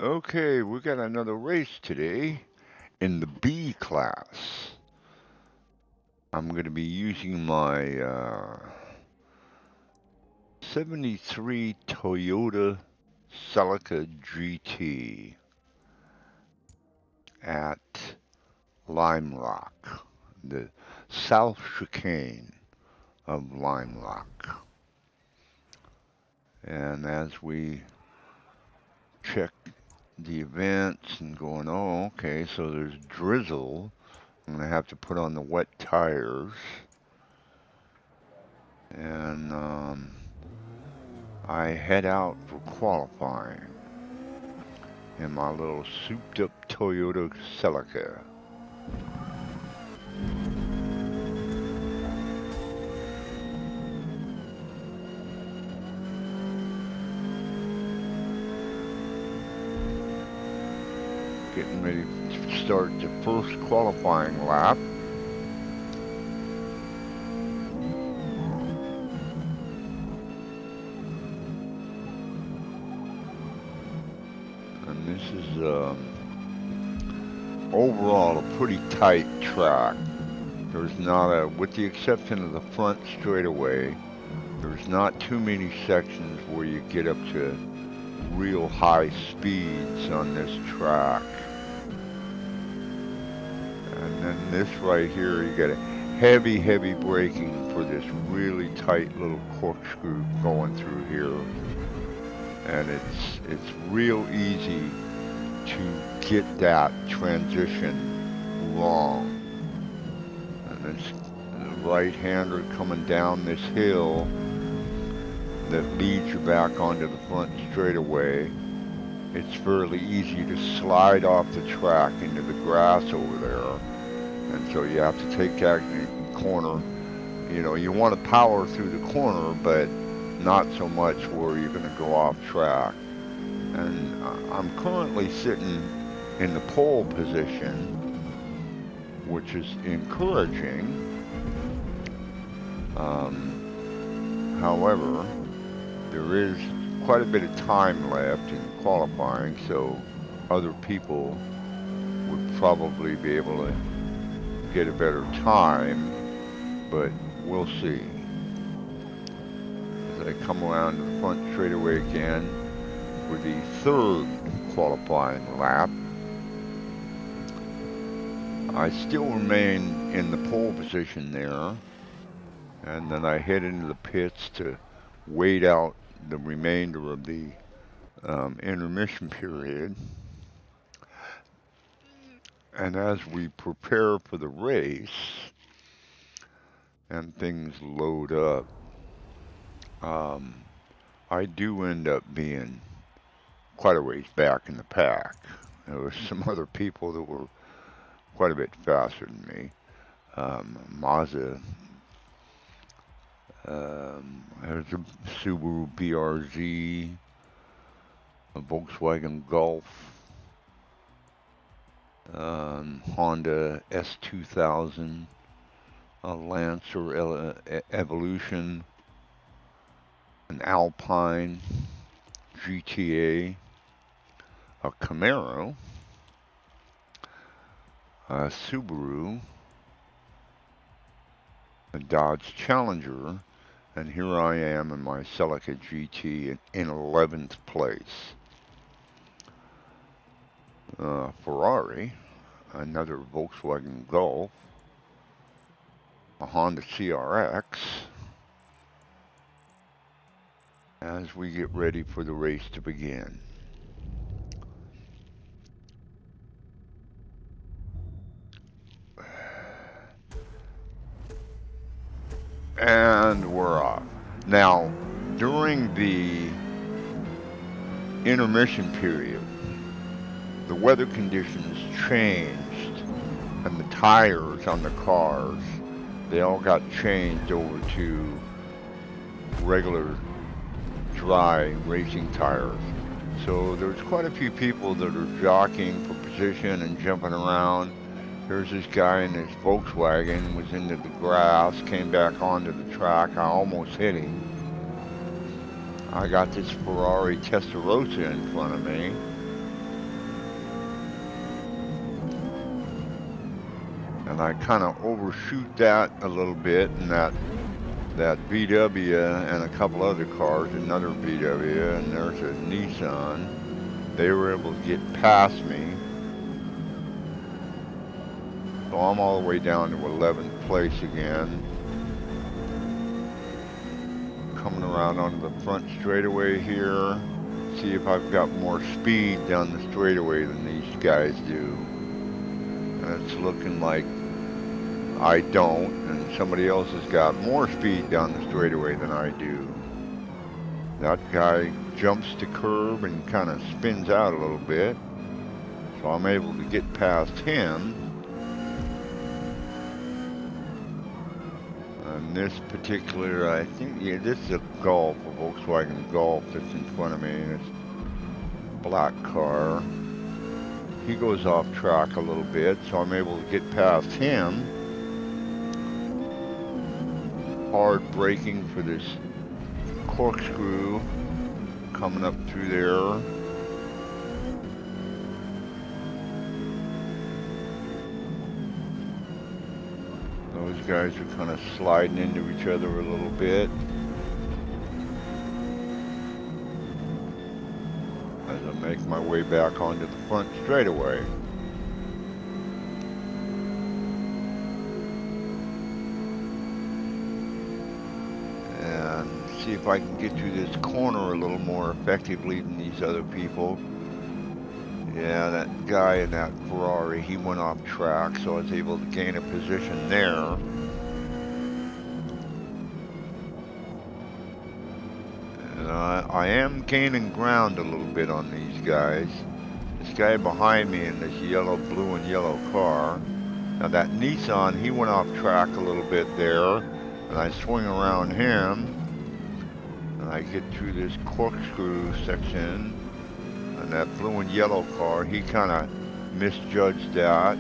Okay, we got another race today in the B class. I'm going to be using my 73 Toyota Celica GT at Lime Rock, the South Chicane of Lime Rock. And as we check the events and going, oh, okay, so there's drizzle. I'm going to have to put on the wet tires. And I head out for qualifying in my little souped up Toyota Celica. Getting ready to start the first qualifying lap. And this is overall a pretty tight track. There's not with the exception of the front straightaway, there's not too many sections where you get up to real high speeds on this track. And then this right here, you got a heavy braking for this really tight little corkscrew going through here. And it's real easy to get that transition wrong. And it's the right-hander coming down this hill that leads you back onto the front straightaway. It's fairly easy to slide off the track into the grass over there. And so you have to take that corner. You know, you want to power through the corner, but not so much where you're going to go off track. And I'm currently sitting in the pole position, which is encouraging. However, there is quite a bit of time left in qualifying, so other people would probably be able to get a better time, but we'll see. As I come around to the front straightaway again for the third qualifying lap, I still remain in the pole position there, and then I head into the pits to wait out the remainder of the intermission period. And as we prepare for the race and things load up, I do end up being quite a ways back in the pack. There were some other people that were quite a bit faster than me. Mazda, there's a Subaru BRZ, a Volkswagen Golf, Honda S2000, a Lancer Evolution, an Alpine GTA, a Camaro, a Subaru, a Dodge Challenger, and here I am in my Celica GT in 11th place. Ferrari, another Volkswagen Golf, a Honda CRX, as we get ready for the race to begin. And we're off. Now, during the intermission period, the weather conditions changed, and the tires on the cars, they all got changed over to regular dry racing tires. So there's quite a few people that are jockeying for position and jumping around. Here's this guy in his Volkswagen, was into the grass, came back onto the track. I almost hit him. I got this Ferrari Testarossa in front of me. and I kind of overshoot that a little bit, and that VW and a couple other cars, another VW, and there's a Nissan. They were able to get past me, so I'm all the way down to 11th place again. Coming around onto the front straightaway here. See if I've got more speed down the straightaway than these guys do. And it's looking like I don't, and somebody else has got more speed down the straightaway than I do. That guy jumps the curb and kind of spins out a little bit, so I'm able to get past him. And this particular, I think, yeah, this is a Golf, a Volkswagen Golf that's in front of me, and it's a black car. He goes off track a little bit, so I'm able to get past him. Hard braking for this corkscrew coming up through there. Those guys are kind of sliding into each other a little bit. As I make my way back onto the front straightaway. And see if I can get through this corner a little more effectively than these other people. Yeah, that guy in that Ferrari, he went off track, so I was able to gain a position there. And I am gaining ground a little bit on these guys. This guy behind me in this yellow, blue and yellow car. Now that Nissan, he went off track a little bit there, and I swing around him, and I get through this corkscrew section. And that blue and yellow car, he kind of misjudged that,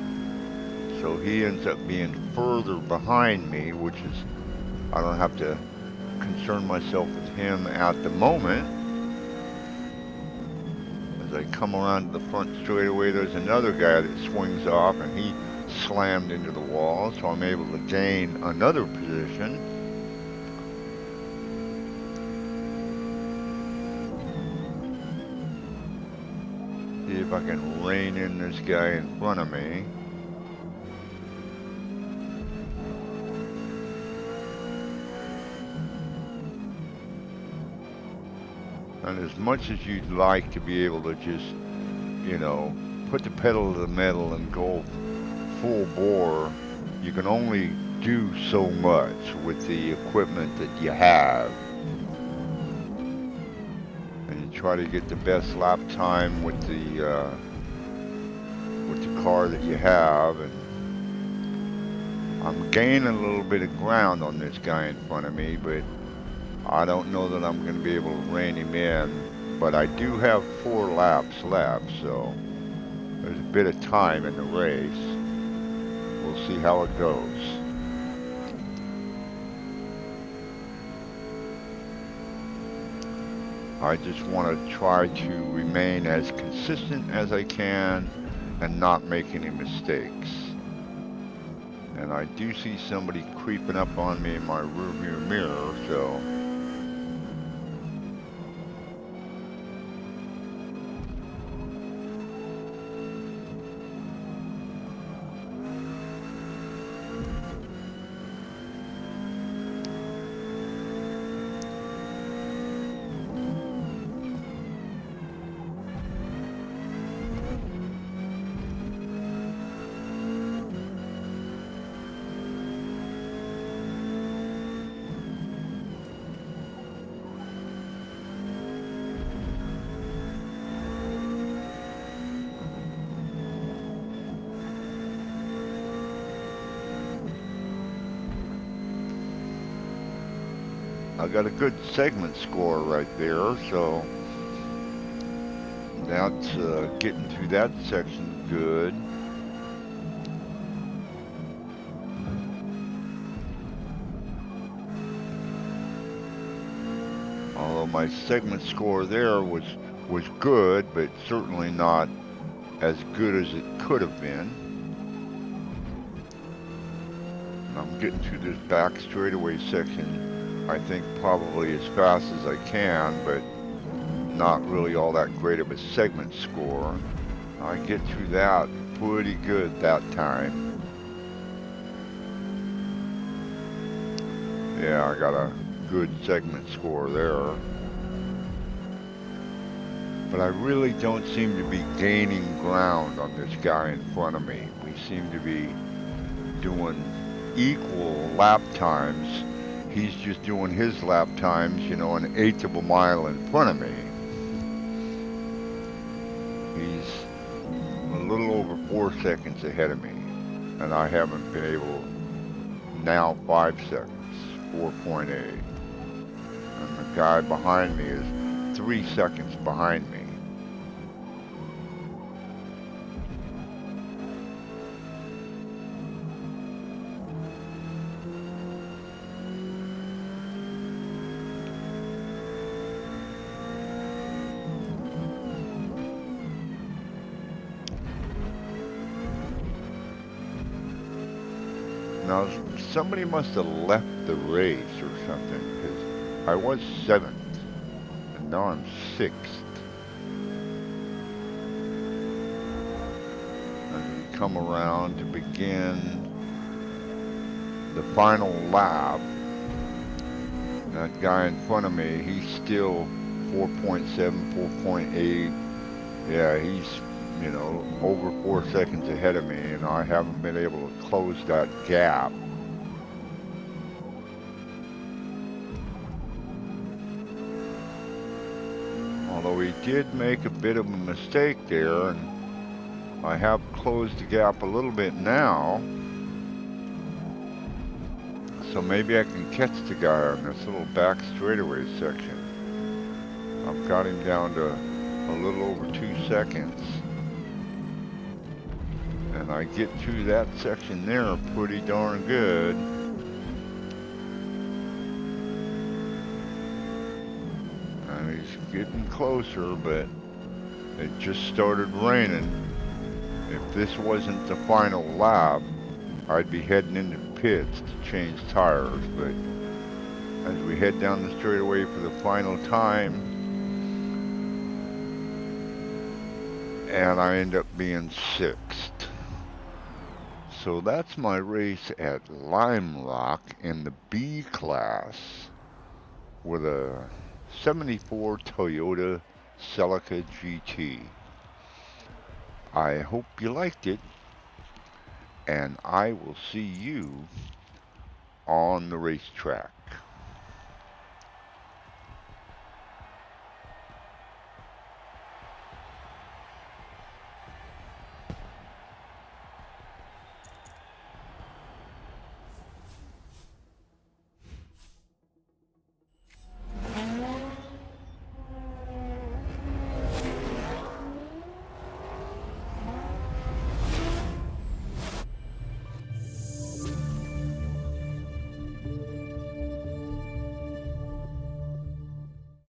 so he ends up being further behind me, which is, I don't have to concern myself with him at the moment. As I come around to the front straightaway, there's another guy that swings off, and he slammed into the wall, so I'm able to gain another position. See if I can rein in this guy in front of me. And as much as you'd like to be able to just, you know, put the pedal to the metal and go full bore, you can only do so much with the equipment that you have. Try to get the best lap time with the car that you have, and I'm gaining a little bit of ground on this guy in front of me, but I don't know that I'm going to be able to rein him in. But I do have 4 laps left, so there's a bit of time in the race. We'll see how it goes. I just want to try to remain as consistent as I can and not make any mistakes. And I do see somebody creeping up on me in my rearview mirror, so I got a good segment score right there, so that's getting through that section good. Although my segment score there was good, but certainly not as good as it could have been. getting through this back straightaway section, I think probably as fast as I can, but not really all that great of a segment score. I get through that pretty good that time. Yeah, I got a good segment score there. But I really don't seem to be gaining ground on this guy in front of me. We seem to be doing equal lap times. He's just doing his lap times, you know, an eighth of a mile in front of me. He's a little over 4 seconds ahead of me, and I haven't been able, now 5 seconds, 4.8. And the guy behind me is 3 seconds behind me. Now, somebody must have left the race or something, because I was 7th, and now I'm 6th. And we come around to begin the final lap. That guy in front of me, he's still 4.7, 4.8. Yeah, he's, you know, over 4 seconds ahead of me, and I haven't been able to close that gap. Although he did make a bit of a mistake there, and I have closed the gap a little bit now. So maybe I can catch the guy on this little back straightaway section. I've got him down to a little over 2 seconds. And I get through that section there pretty darn good. And he's getting closer, but it just started raining. If this wasn't the final lap, I'd be heading into pits to change tires. But as we head down the straightaway for the final time, and I end up being 6th. So that's my race at Lime Rock in the B class with a 74 Toyota Celica GT. I hope you liked it, and I will see you on the racetrack.